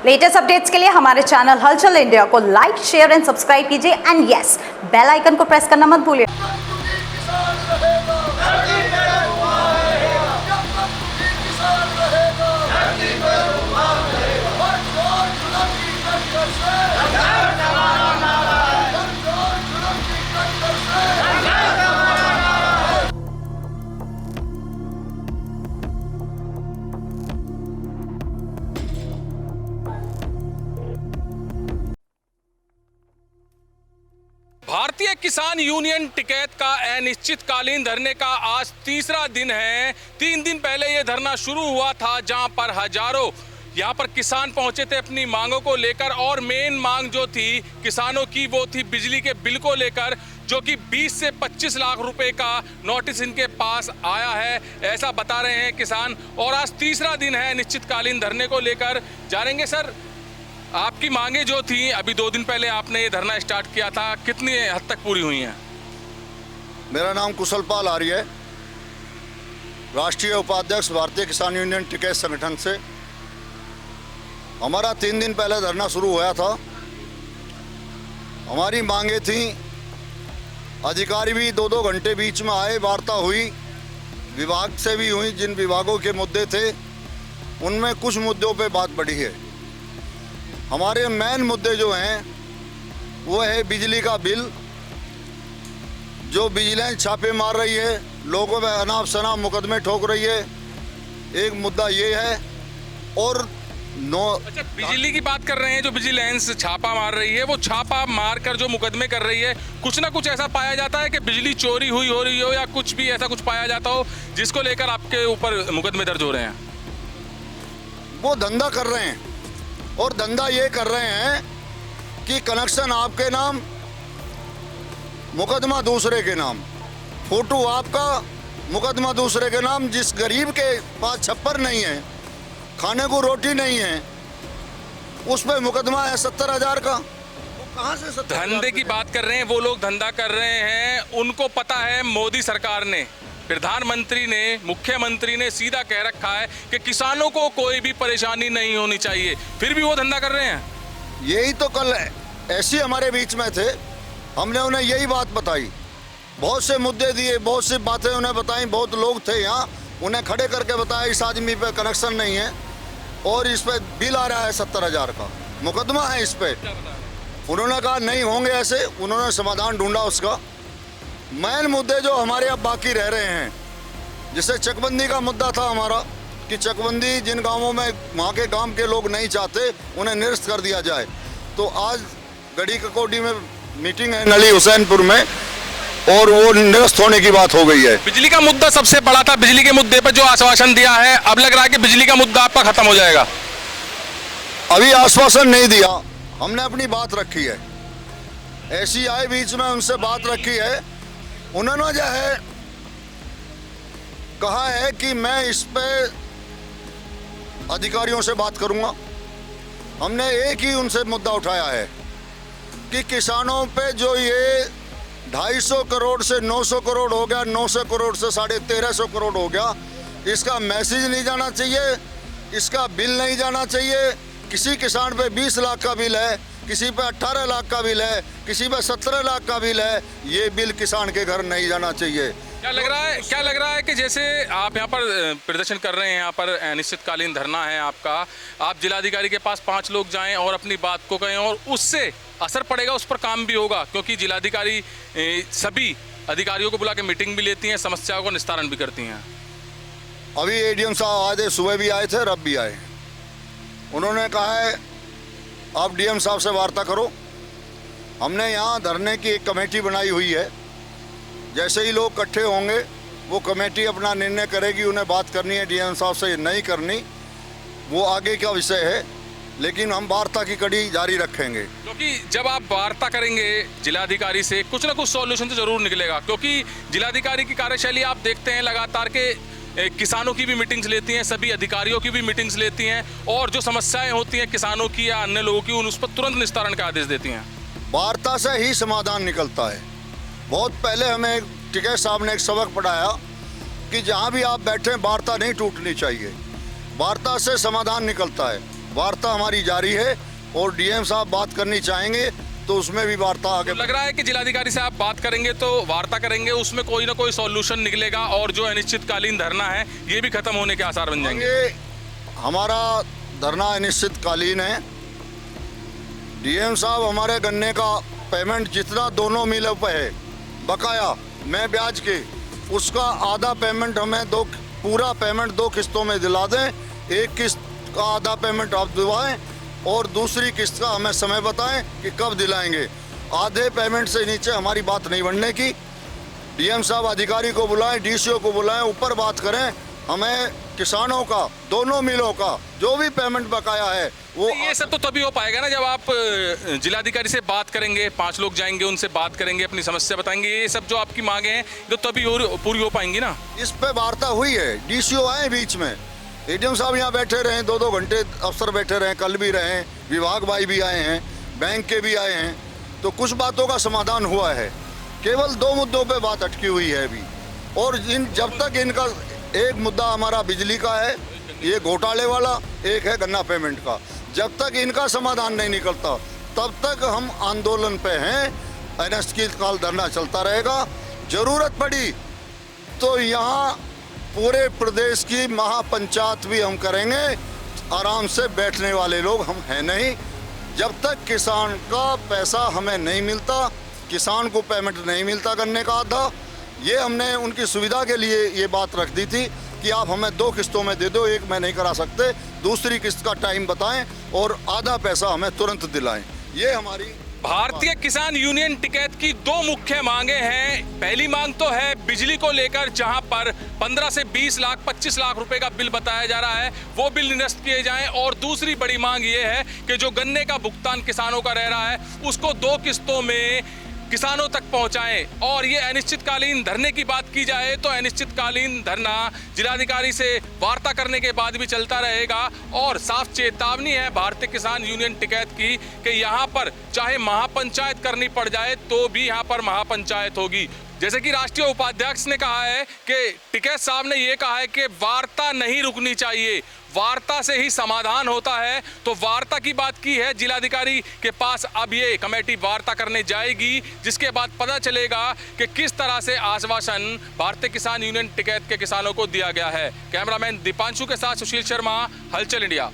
Latest updates के लिए हमारे चैनल हलचल इंडिया को लाइक, शेयर एंड सब्सक्राइब कीजिए एंड यस, बेल आइकन को प्रेस करना मत भूलिए। भारतीय किसान यूनियन टिकैत का अनिश्चितकालीन धरने का आज तीसरा दिन है। 3 दिन पहले ये धरना शुरू हुआ था, जहां पर हजारों यहाँ पर किसान पहुंचे थे अपनी मांगों को लेकर। और मेन मांग जो थी किसानों की वो थी बिजली के बिल को लेकर, जो कि 20 से 25 लाख रुपए का नोटिस इनके पास आया है, ऐसा बता रहे हैं किसान। और आज तीसरा दिन है अनिश्चितकालीन धरने को लेकर। जानेंगे सर, आपकी मांगे जो थी, अभी 2 दिन पहले आपने ये धरना स्टार्ट किया था, कितनी हद तक पूरी हुई हैं? मेरा नाम कुशलपाल आर्य है, राष्ट्रीय उपाध्यक्ष भारतीय किसान यूनियन टिकैत संगठन से। हमारा 3 दिन पहले धरना शुरू हुआ था। हमारी मांगे थी, अधिकारी भी 2-2 घंटे बीच में आए, वार्ता हुई, विभाग से भी हुई। जिन विभागों के मुद्दे थे उनमें कुछ मुद्दों पे बात बढ़ी है। हमारे मेन मुद्दे जो हैं वो है बिजली का बिल, जो विजिलेंस छापे मार रही है, लोगों में अनाप शनाप मुकदमे ठोक रही है। एक मुद्दा ये है। और अच्छा, बिजली की बात कर रहे हैं, जो विजिलेंस छापा मार रही है, वो छापा मार कर जो मुकदमे कर रही है, कुछ ना कुछ ऐसा पाया जाता है कि बिजली चोरी हुई हो रही हो या कुछ भी ऐसा कुछ पाया जाता हो जिसको लेकर आपके ऊपर मुकदमे दर्ज हो रहे हैं? वो धंधा कर रहे हैं, और धंधा ये कर रहे हैं कि कनेक्शन आपके नाम, मुकदमा दूसरे के नाम, फोटो आपका, मुकदमा दूसरे के नाम। जिस गरीब के पास छप्पर नहीं है, खाने को रोटी नहीं है, उस पर मुकदमा है 70,000 का। वो कहाँ से 70,000? धंधे की बात कर रहे हैं, वो लोग धंधा कर रहे हैं, उनको पता है मोदी सरकार ने, प्रधानमंत्री ने, मुख्यमंत्री ने सीधा कह रखा है कि किसानों को कोई भी परेशानी नहीं होनी चाहिए, फिर भी वो धंधा कर रहे हैं। यही तो कल ऐसे हमारे बीच में थे, हमने उन्हें यही बात बताई, बहुत से मुद्दे दिए, बहुत सी बातें उन्हें बताई। बहुत लोग थे यहाँ, उन्हें खड़े करके बताया इस आदमी पे कनेक्शन नहीं है और इस पे बिल आ रहा है 70,000 का, मुकदमा है इस पे। उन्होंने कहा नहीं होंगे ऐसे, उन्होंने समाधान ढूंढा उसका। मेन मुद्दे जो हमारे अब बाकी रह रहे हैं, जैसे चकबंदी का मुद्दा था हमारा, कि चकबंदी जिन गांवों में वहाँ के गांव के लोग नहीं चाहते उन्हें निरस्त कर दिया जाए। तो आज गढ़ी ककोडी में मीटिंग है नली हुसैनपुर में, और वो निरस्त होने की बात हो गई है। बिजली का मुद्दा सबसे बड़ा था, बिजली के मुद्दे पर जो आश्वासन दिया है, अब लग रहा है कि बिजली का मुद्दा आपका खत्म हो जाएगा। अभी आश्वासन नहीं दिया, हमने अपनी बात रखी है। ऐसी आए बीच में उनसे बात रखी है, उन्होंने जो है कहा है कि मैं इस पे अधिकारियों से बात करूंगा। हमने एक ही उनसे मुद्दा उठाया है कि किसानों पे जो ये 250 करोड़ से 900 करोड़ हो गया, 900 करोड़ से 1350 करोड़ हो गया, इसका मैसेज नहीं जाना चाहिए, इसका बिल नहीं जाना चाहिए। किसी किसान पे 20 लाख का बिल है, किसी पे 18 लाख का बिल है, किसी पे 17 लाख का बिल है, ये बिल किसान के घर नहीं जाना चाहिए। क्या लग रहा है कि जैसे आप यहाँ पर प्रदर्शन कर रहे हैं, यहाँ पर अनिश्चितकालीन धरना है आपका, आप जिलाधिकारी के पास 5 लोग जाएं और अपनी बात को कहें, और उससे असर पड़ेगा, उस पर काम भी होगा, क्योंकि जिलाधिकारी सभी अधिकारियों को बुला के मीटिंग भी लेती हैं, समस्याओं का निस्तारण भी करती हैं। अभी एडीएम साहब आए थे, सुबह भी आए थे, अब भी आए। उन्होंने कहा है आप डीएम साहब से वार्ता करो। हमने यहाँ धरने की एक कमेटी बनाई हुई है, जैसे ही लोग इकट्ठे होंगे वो कमेटी अपना निर्णय करेगी। उन्हें बात करनी है डीएम साहब से, नहीं करनी वो आगे का विषय है, लेकिन हम वार्ता की कड़ी जारी रखेंगे। क्योंकि जब आप वार्ता करेंगे जिलाधिकारी से, कुछ ना कुछ सॉल्यूशन तो जरूर निकलेगा, क्योंकि जिलाधिकारी की कार्यशैली आप देखते हैं लगातार के किसानों की भी मीटिंग्स लेती हैं, सभी अधिकारियों की भी मीटिंग्स लेती हैं, और जो समस्याएं होती हैं किसानों की या अन्य लोगों की, उस पर तुरंत निस्तारण का आदेश देती हैं। वार्ता से ही समाधान निकलता है। बहुत पहले हमें टिकैत साहब ने एक सबक पढ़ाया कि जहाँ भी आप बैठे, वार्ता नहीं टूटनी चाहिए, वार्ता से समाधान निकलता है। वार्ता हमारी जारी है और डीएम साहब बात करनी चाहेंगे तो उसमें भी वार्ता आगे लग रहा है कि जिलाधिकारी से आप बात करेंगे तो वार्ता करेंगे, उसमें कोई ना कोई सॉल्यूशन निकलेगा और जो अनिश्चितकालीन धरना है ये भी खत्म होने के आसार बन जाएंगे। ये हमारा धरना अनिश्चितकालीन है। डीएम साहब हमारे गन्ने का पेमेंट जितना दोनों मिलों पे है बकाया मैं ब्याज के, उसका आधा पेमेंट हमें पूरा पेमेंट 2 किस्तों में दिला दें। एक किस्त का आधा पेमेंट आप दिलवाएं और दूसरी किस्त का हमें समय बताएं कि कब दिलाएंगे। आधे पेमेंट से नीचे हमारी बात नहीं बढ़ने की। डीएम साहब अधिकारी को बुलाएं, डीसीओ को बुलाएं, ऊपर बात करें। हमें किसानों का दोनों मिलों का जो भी पेमेंट बकाया है वो ये सब तो तभी हो पाएगा ना जब आप जिलाधिकारी से बात करेंगे, 5 लोग जाएंगे उनसे बात करेंगे, अपनी समस्या बताएंगे। ये सब जो आपकी मांगे हैं तो तभी पूरी हो पाएंगी ना। इस पे वार्ता हुई है, डीसीओ आए बीच में, एडीएम साहब यहाँ बैठे रहे, 2-2 घंटे अफसर बैठे रहे, कल भी रहे, विभाग भाई भी आए हैं, बैंक के भी आए हैं, तो कुछ बातों का समाधान हुआ है। केवल 2 मुद्दों पे बात अटकी हुई है अभी। और जब तक इनका एक मुद्दा हमारा बिजली का है, ये घोटाले वाला, एक है गन्ना पेमेंट का, जब तक इनका समाधान नहीं निकलता तब तक हम आंदोलन पे हैं। अनिश्चितकाल धरना चलता रहेगा। जरूरत पड़ी तो यहाँ पूरे प्रदेश की महापंचायत भी हम करेंगे। आराम से बैठने वाले लोग हम हैं नहीं। जब तक किसान का पैसा हमें नहीं मिलता, किसान को पेमेंट नहीं मिलता गन्ने का आधा, ये हमने उनकी सुविधा के लिए ये बात रख दी थी कि आप हमें 2 किस्तों में दे दो, एक में नहीं करा सकते, दूसरी किस्त का टाइम बताएं और आधा पैसा हमें तुरंत दिलाएं। ये हमारी भारतीय किसान यूनियन टिकैत की 2 मुख्य मांगे हैं। पहली मांग तो है बिजली को लेकर, जहां पर 15 से 20 लाख 25 लाख रुपए का बिल बताया जा रहा है, वो बिल निरस्त किए जाएं। और दूसरी बड़ी मांग ये है कि जो गन्ने का भुगतान किसानों का रह रहा है उसको 2 किस्तों में किसानों तक पहुंचाएं। और ये अनिश्चितकालीन धरने की बात की जाए तो अनिश्चितकालीन धरना जिलाधिकारी से वार्ता करने के बाद भी चलता रहेगा। और साफ चेतावनी है भारतीय किसान यूनियन टिकैत की कि यहाँ पर चाहे महापंचायत करनी पड़ जाए तो भी यहाँ पर महापंचायत होगी। जैसे कि राष्ट्रीय उपाध्यक्ष ने कहा है कि टिकैत साहब ने ये कहा है कि वार्ता नहीं रुकनी चाहिए, वार्ता से ही समाधान होता है। तो वार्ता की बात की है जिलाधिकारी के पास। अब ये कमेटी वार्ता करने जाएगी, जिसके बाद पता चलेगा कि किस तरह से आश्वासन भारतीय किसान यूनियन टिकैत के किसानों को दिया गया है। कैमरामैन दीपांशु के साथ सुशील शर्मा, हलचल इंडिया।